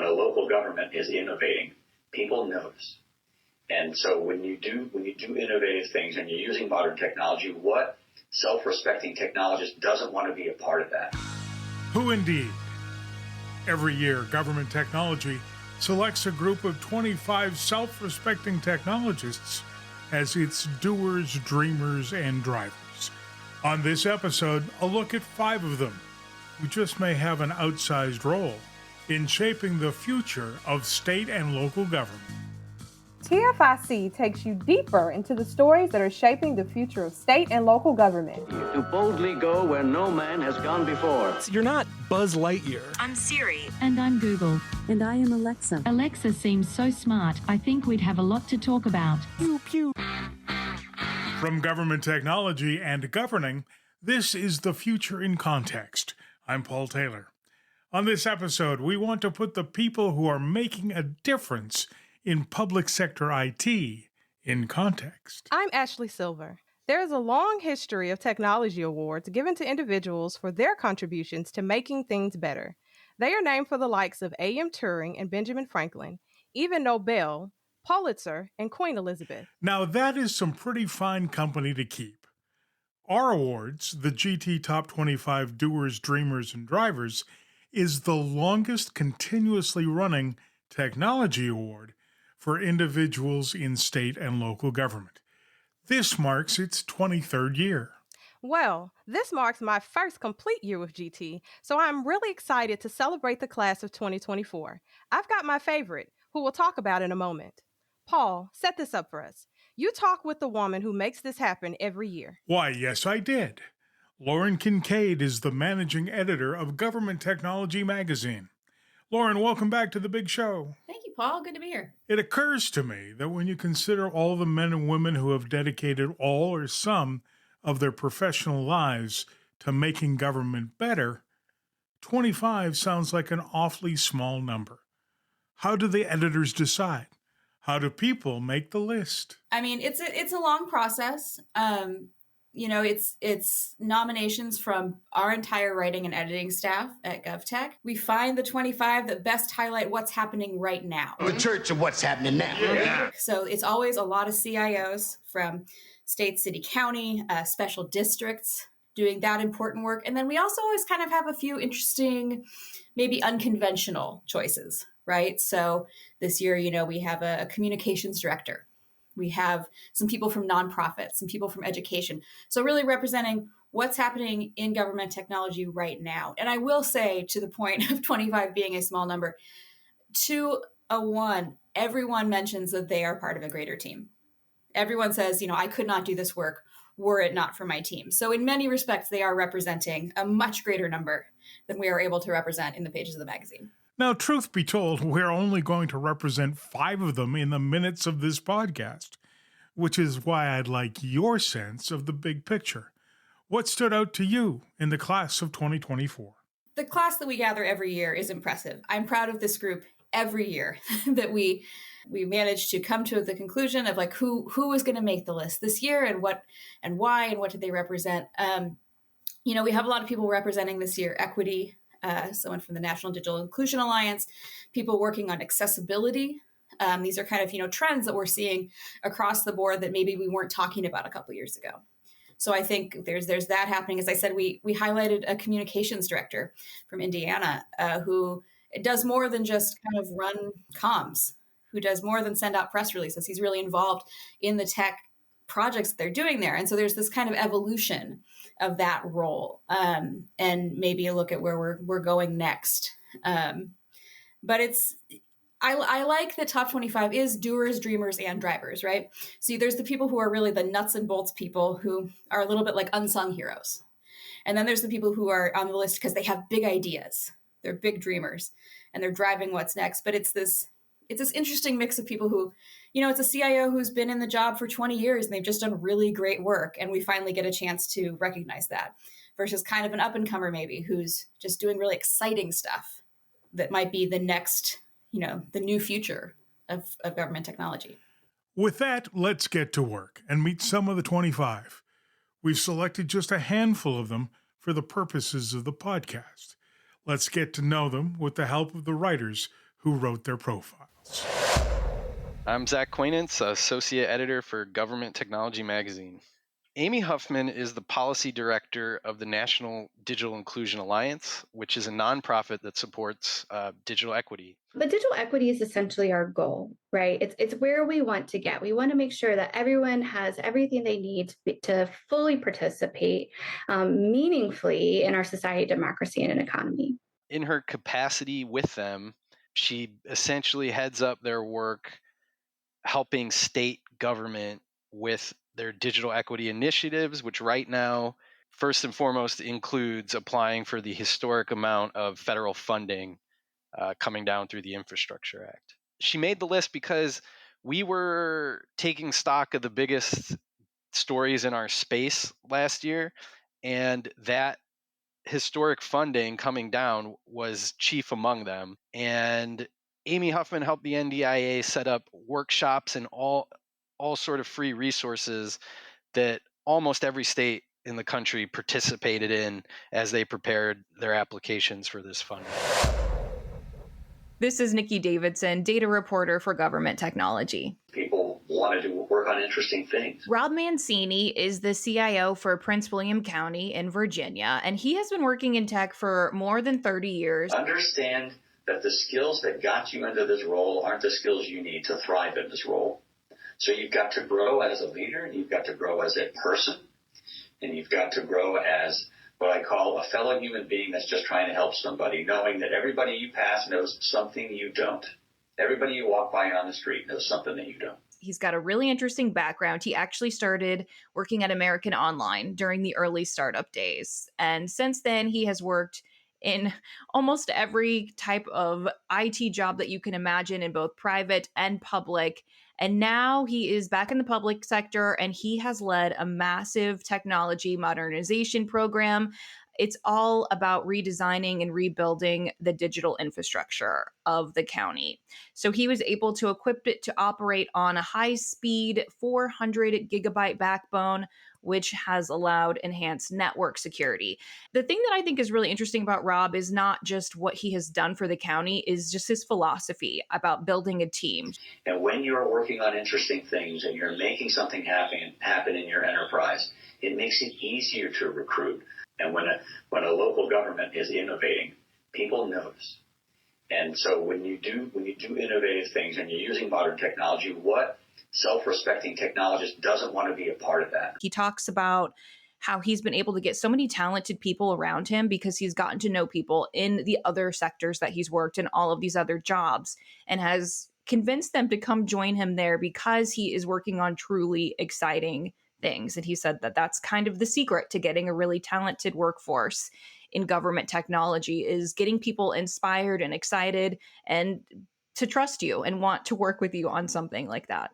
a local government is innovating, people notice. And so when you do innovative things and you're using modern technology, what self-respecting technologist doesn't want to be a part of that? Who indeed? Every year, government technology selects a group of 25 self-respecting technologists as its doers, dreamers, and drivers. On this episode, a look at 5 of them who just may have an outsized role in shaping the future of state and local government. TFIC takes you deeper into the stories that are shaping the future of state and local government. To boldly go where no man has gone before. You're not Buzz Lightyear. I'm Siri. And I'm Google. And I am Alexa. Alexa seems so smart. I think we'd have a lot to talk about. Pew, pew. From government technology and governing, this is The Future in Context. I'm Paul Taylor. On this episode, we want to put the people who are making a difference in public sector IT in context. I'm Ashley Silver. There is a long history of technology awards given to individuals for their contributions to making things better. They are named for the likes of A.M. Turing and Benjamin Franklin, even Nobel, Pulitzer, and Queen Elizabeth. Now that is some pretty fine company to keep. Our awards, the GT Top 25 Doers, Dreamers, and Drivers, is the longest continuously running technology award for individuals in state and local government. This marks its 23rd year. Well, this marks my first complete year with GT, so I'm really excited to celebrate the class of 2024. I've got my favorite, who we'll talk about in a moment. Paul, set this up for us. You talk with the woman who makes this happen every year. Why, yes, I did. Lauren Kincaid is the managing editor of Government Technology magazine. Lauren, welcome back to the big show. Thank you, Paul. Good to be here. It occurs to me that when you consider all the men and women who have dedicated all or some of their professional lives to making government better, 25 sounds like an awfully small number. How do the editors decide? How do people make the list? I mean, it's a long process. It's nominations from our entire writing and editing staff at GovTech. We find the 25 that best highlight what's happening right now. The church of what's happening now. Yeah. So it's always a lot of CIOs from state, city, county, special districts doing that important work. And then we also always kind of have a few interesting, maybe unconventional choices, right? So this year, we have a communications director. We have some people from nonprofits, some people from education. So really representing what's happening in government technology right now. And I will say, to the point of 25 being a small number, to a one, everyone mentions that they are part of a greater team. Everyone says, I could not do this work were it not for my team. So in many respects, they are representing a much greater number than we are able to represent in the pages of the magazine. Now, truth be told, we're only going to represent 5 of them in the minutes of this podcast, which is why I'd like your sense of the big picture. What stood out to you in the class of 2024? The class that we gather every year is impressive. I'm proud of this group every year that we managed to come to the conclusion of like who was going to make the list this year and what and why and what did they represent. We have a lot of people representing this year equity. Someone from the National Digital Inclusion Alliance, people working on accessibility. These are kind of, trends that we're seeing across the board that maybe we weren't talking about a couple years ago. So I think there's that happening. As I said, we highlighted a communications director from Indiana who does more than just kind of run comms, who does more than send out press releases. He's really involved in the tech projects that they're doing there. And so there's this kind of evolution of that role, and maybe a look at where we're going next. But I like the top 25 is doers, dreamers, and drivers, right? So there's the people who are really the nuts and bolts people who are a little bit like unsung heroes. And then there's the people who are on the list because they have big ideas. They're big dreamers and they're driving what's next. But it's this interesting mix of people who, it's a CIO who's been in the job for 20 years and they've just done really great work. And we finally get a chance to recognize that versus kind of an up and comer maybe who's just doing really exciting stuff that might be the next, the new future of government technology. With that, let's get to work and meet some of the 25. We've selected just a handful of them for the purposes of the podcast. Let's get to know them with the help of the writers who wrote their profiles. I'm Zach Quainance, Associate Editor for Government Technology Magazine. Amy Huffman is the Policy Director of the National Digital Inclusion Alliance, which is a nonprofit that supports digital equity. But digital equity is essentially our goal, right? It's where we want to get. We want to make sure that everyone has everything they need to fully participate meaningfully in our society, democracy, and an economy. In her capacity with them, she essentially heads up their work helping state government with their digital equity initiatives, which right now, first and foremost, includes applying for the historic amount of federal funding coming down through the Infrastructure Act. She made the list because we were taking stock of the biggest stories in our space last year, and that historic funding coming down was chief among them. And Amy Huffman helped the NDIA set up workshops and all sort of free resources that almost every state in the country participated in as they prepared their applications for this funding. This is Nikki Davidson, data reporter for Government Technology. People want to work on interesting things. Rob Mancini is the CIO for Prince William County in Virginia, and he has been working in tech for more than 30 years. Understand that the skills that got you into this role aren't the skills you need to thrive in this role. So you've got to grow as a leader, and you've got to grow as a person, and you've got to grow as what I call a fellow human being that's just trying to help somebody, knowing that everybody you pass knows something you don't. Everybody you walk by on the street knows something that you don't. He's got a really interesting background. He actually started working at American Online during the early startup days. And since then, he has worked in almost every type of IT job that you can imagine in both private and public. And now he is back in the public sector, and he has led a massive technology modernization program. It's all about redesigning and rebuilding the digital infrastructure of the county. So he was able to equip it to operate on a high-speed 400 gigabyte backbone, which has allowed enhanced network security. The thing that I think is really interesting about Rob is not just what he has done for the county, is just his philosophy about building a team. And when you're working on interesting things and you're making something happen in your enterprise, it makes it easier to recruit. And when a local government is innovating, people notice. And so when you do innovative things and you're using modern technology, what self-respecting technologist doesn't want to be a part of that? He talks about how he's been able to get so many talented people around him because he's gotten to know people in the other sectors that he's worked in, all of these other jobs, and has convinced them to come join him there because he is working on truly exciting things. And he said that that's kind of the secret to getting a really talented workforce in government technology, is getting people inspired and excited and to trust you and want to work with you on something like that.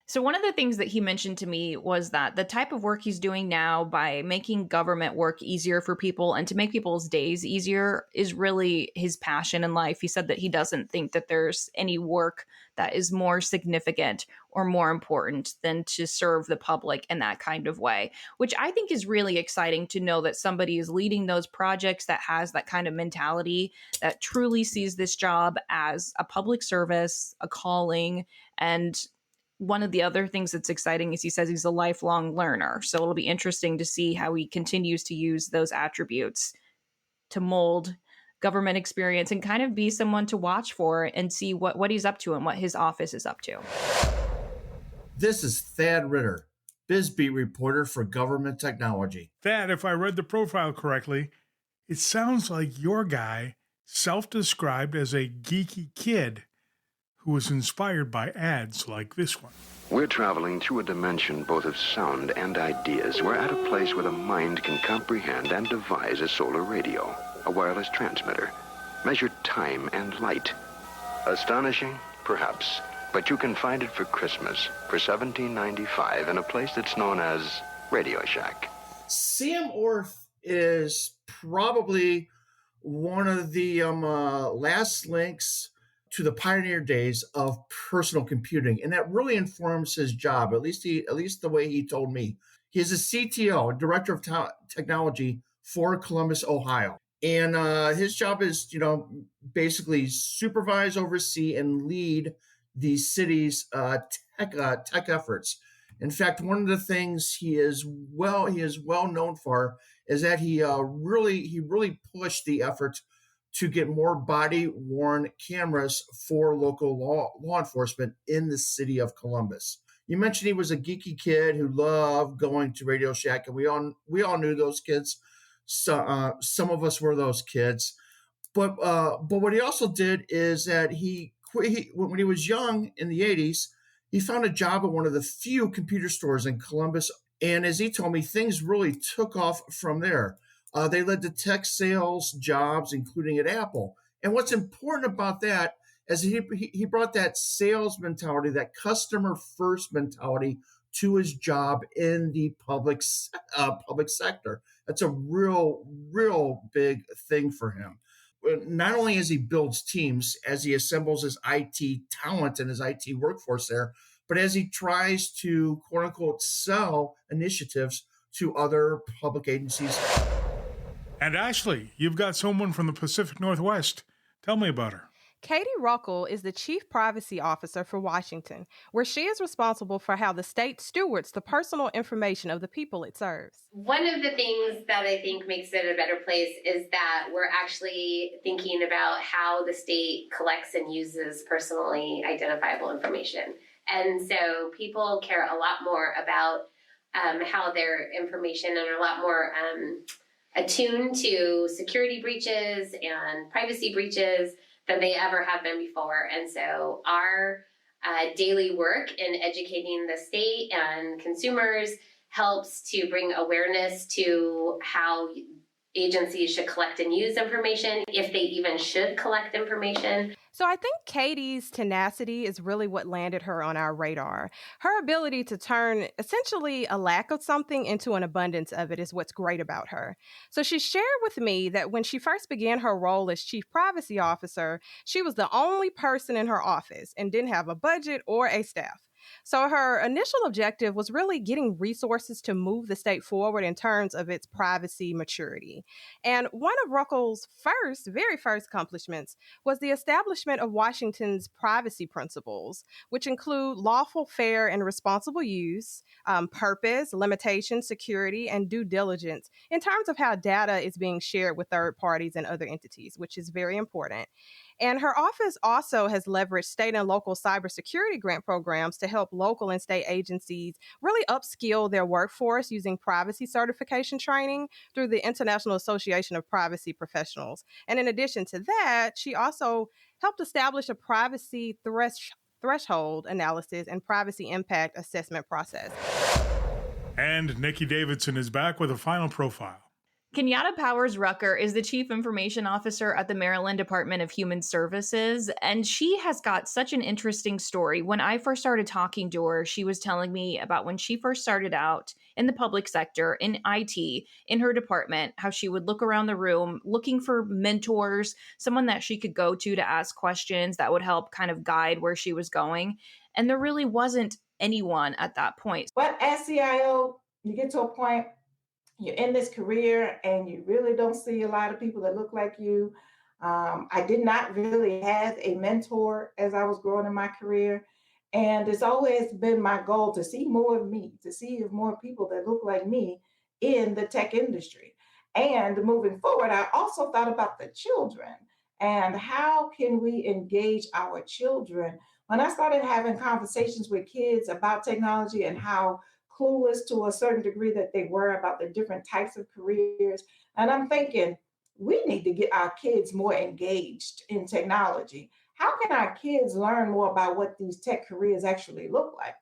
So one of the things that he mentioned to me was that the type of work he's doing now by making government work easier for people and to make people's days easier is really his passion in life. He said that he doesn't think that there's any work that is more significant or more important than to serve the public in that kind of way, which I think is really exciting to know that somebody is leading those projects that has that kind of mentality, that truly sees this job as a public service, a calling. And one of the other things that's exciting is he says he's a lifelong learner. So it'll be interesting to see how he continues to use those attributes to mold government experience and kind of be someone to watch for and see what he's up to and what his office is up to. This is Thad Ritter, BizBeat reporter for Government Technology. Thad, if I read the profile correctly, it sounds like your guy self-described as a geeky kid who was inspired by ads like this one. We're traveling through a dimension both of sound and ideas. We're at a place where the mind can comprehend and devise a solar radio, a wireless transmitter, measure time and light. Astonishing? Perhaps. But you can find it for Christmas for $17.95 in a place that's known as Radio Shack. Sam Orth is probably one of the last links to the pioneer days of personal computing, and that really informs his job. At least the way he told me. He is a CTO, Director of Technology for Columbus, Ohio. And his job is, basically supervise, oversee, and lead the city's tech efforts. In fact, one of the things he is well known for is that he really pushed the effort to get more body worn cameras for local law enforcement in the city of Columbus. You mentioned he was a geeky kid who loved going to Radio Shack, and we all knew those kids. So, some of us were those kids, but what he also did is that he quit. When he was young in the '80s, he found a job at one of the few computer stores in Columbus, and as he told me, things really took off from there. They led to tech sales jobs, including at Apple. And what's important about that is he brought that sales mentality, that customer first mentality, to his job in the public sector. That's a real big thing for him. Not only as he builds teams, as he assembles his IT talent and his IT workforce there, but as he tries to, quote unquote, sell initiatives to other public agencies. And Ashley, you've got someone from the Pacific Northwest. Tell me about her. Katie Ruckel is the Chief Privacy Officer for Washington, where she is responsible for how the state stewards the personal information of the people it serves. One of the things that I think makes it a better place is that we're actually thinking about how the state collects and uses personally identifiable information. And so people care a lot more about how their information and are a lot more attuned to security breaches and privacy breaches than they ever have been before. And so our daily work in educating the state and consumers helps to bring awareness to how agencies should collect and use information, if they even should collect information. So I think Katie's tenacity is really what landed her on our radar. Her ability to turn essentially a lack of something into an abundance of it is what's great about her. So she shared with me that when she first began her role as Chief Privacy Officer, she was the only person in her office and didn't have a budget or a staff. So her initial objective was really getting resources to move the state forward in terms of its privacy maturity. And one of Ruckel's very first accomplishments was the establishment of Washington's privacy principles, which include lawful, fair, and responsible use, purpose, limitation, security, and due diligence in terms of how data is being shared with third parties and other entities, which is very important. And her office also has leveraged state and local cybersecurity grant programs to help local and state agencies really upskill their workforce using privacy certification training through the International Association of Privacy Professionals. And in addition to that, she also helped establish a privacy threshold analysis and privacy impact assessment process. And Nikki Davidson is back with a final profile. Kenyatta Powers Rucker is the Chief Information Officer at the Maryland Department of Human Services, and she has got such an interesting story. When I first started talking to her, she was telling me about when she first started out in the public sector, in IT, in her department, how she would look around the room looking for mentors, someone that she could go to ask questions that would help kind of guide where she was going. And there really wasn't anyone at that point. But as CIO, you get to a point, you're in this career and you really don't see a lot of people that look like you. I did not really have a mentor as I was growing in my career. And it's always been my goal to see more of me, to see if more people that look like me in the tech industry. And moving forward, I also thought about the children and how can we engage our children. When I started having conversations with kids about technology and how clueless to a certain degree that they were about the different types of careers. And I'm thinking, we need to get our kids more engaged in technology. How can our kids learn more about what these tech careers actually look like?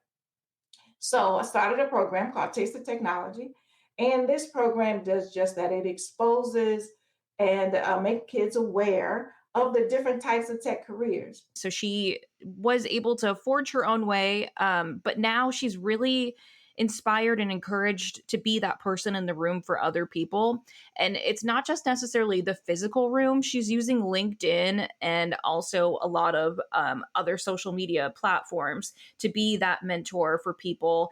So I started a program called Taste of Technology. And this program does just that. It exposes and make kids aware of the different types of tech careers. So she was able to forge her own way, but now she's really inspired and encouraged to be that person in the room for other people. And it's not just necessarily the physical room. She's using LinkedIn and also a lot of other social media platforms to be that mentor for people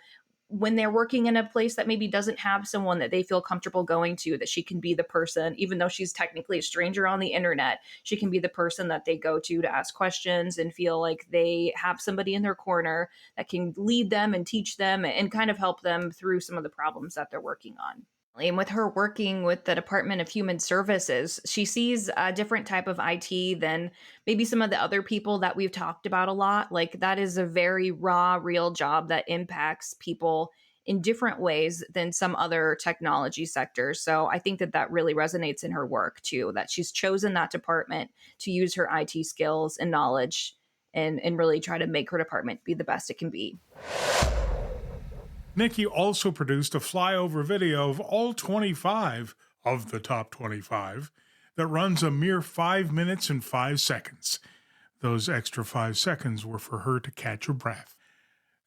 when they're working in a place that maybe doesn't have someone that they feel comfortable going to, that she can be the person, even though she's technically a stranger on the internet, she can be the person that they go to ask questions and feel like they have somebody in their corner that can lead them and teach them and kind of help them through some of the problems that they're working on. And with her working with the Department of Human Services, she sees a different type of IT than maybe some of the other people that we've talked about a lot. Like, that is a very raw, real job that impacts people in different ways than some other technology sectors. So I think that that really resonates in her work too, that she's chosen that department to use her IT skills and knowledge and really try to make her department be the best it can be. Nikki also produced a flyover video of all 25 of the top 25 that runs a mere 5 minutes and 5 seconds. Those extra 5 seconds were for her to catch her breath.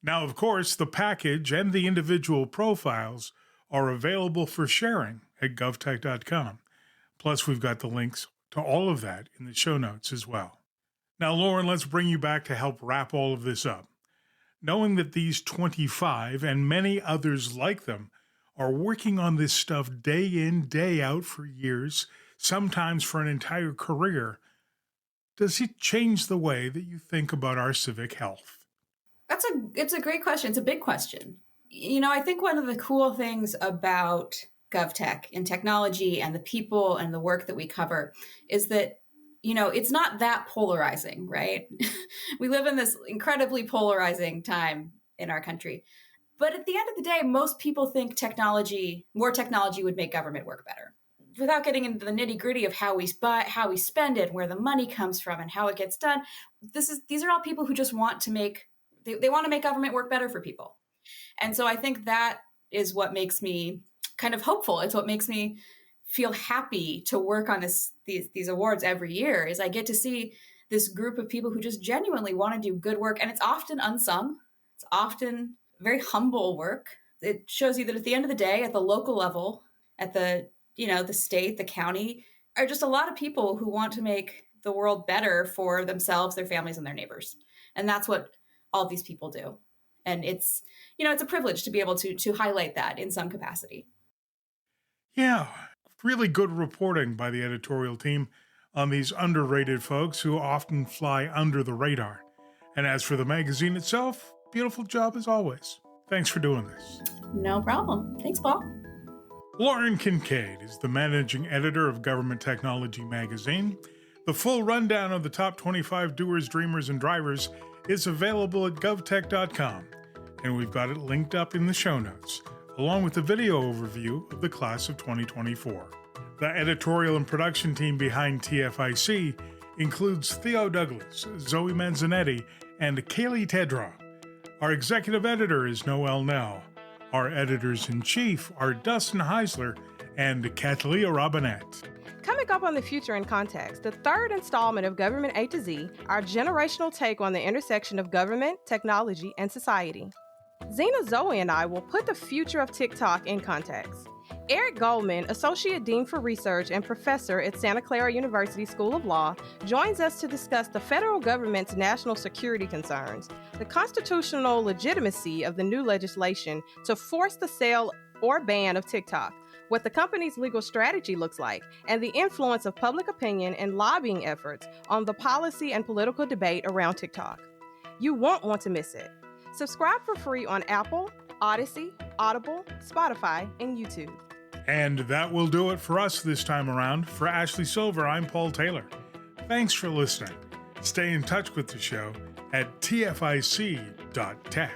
Now, of course, the package and the individual profiles are available for sharing at govtech.com. Plus, we've got the links to all of that in the show notes as well. Now, Lauren, let's bring you back to help wrap all of this up. Knowing that these 25 and many others like them are working on this stuff day in, day out for years, sometimes for an entire career, does it change the way that you think about our civic health? It's a great question. It's a big question. You know, I think one of the cool things about GovTech and technology and the people and the work that we cover is that, you know, it's not that polarizing, right? We live in this incredibly polarizing time in our country. But at the end of the day, most people think more technology would make government work better. Without getting into the nitty-gritty of how we spend it, where the money comes from and how it gets done, these are all people who just want to make government work better for people. And so I think that is what makes me kind of hopeful. It's what makes me feel happy to work on these awards every year, is I get to see this group of people who just genuinely want to do good work. And it's often unsung. It's often very humble work. It shows you that at the end of the day, at the local level, at the state, the county, are just a lot of people who want to make the world better for themselves, their families, and their neighbors. And that's what all these people do. And it's a privilege to be able to highlight that in some capacity. Yeah, really good reporting by the editorial team on these underrated folks who often fly under the radar. And as for the magazine itself, beautiful job as always. Thanks for doing this. No problem. Thanks, Paul. Lauren Kincaid is the managing editor of Government Technology magazine. The full rundown of the top 25 doers, dreamers, and drivers is available at govtech.com, and we've got it linked up in the show notes, along with the video overview of the class of 2024. The editorial and production team behind TFIC includes Theo Douglas, Zoe Manzanetti, and Kaylee Tedra. Our executive editor is Noel Nell. Our editors-in-chief are Dustin Heisler and Kathleen Robinette. Coming up on The Future in Context, the third installment of Government A to Z, our generational take on the intersection of government, technology, and society. Zena, Zoe, and I will put the future of TikTok in context. Eric Goldman, Associate Dean for Research and Professor at Santa Clara University School of Law, joins us to discuss the federal government's national security concerns, the constitutional legitimacy of the new legislation to force the sale or ban of TikTok, what the company's legal strategy looks like, and the influence of public opinion and lobbying efforts on the policy and political debate around TikTok. You won't want to miss it. Subscribe for free on Apple, Odyssey, Audible, Spotify, and YouTube. And that will do it for us this time around. For Ashley Silver, I'm Paul Taylor. Thanks for listening. Stay in touch with the show at tfic.tech.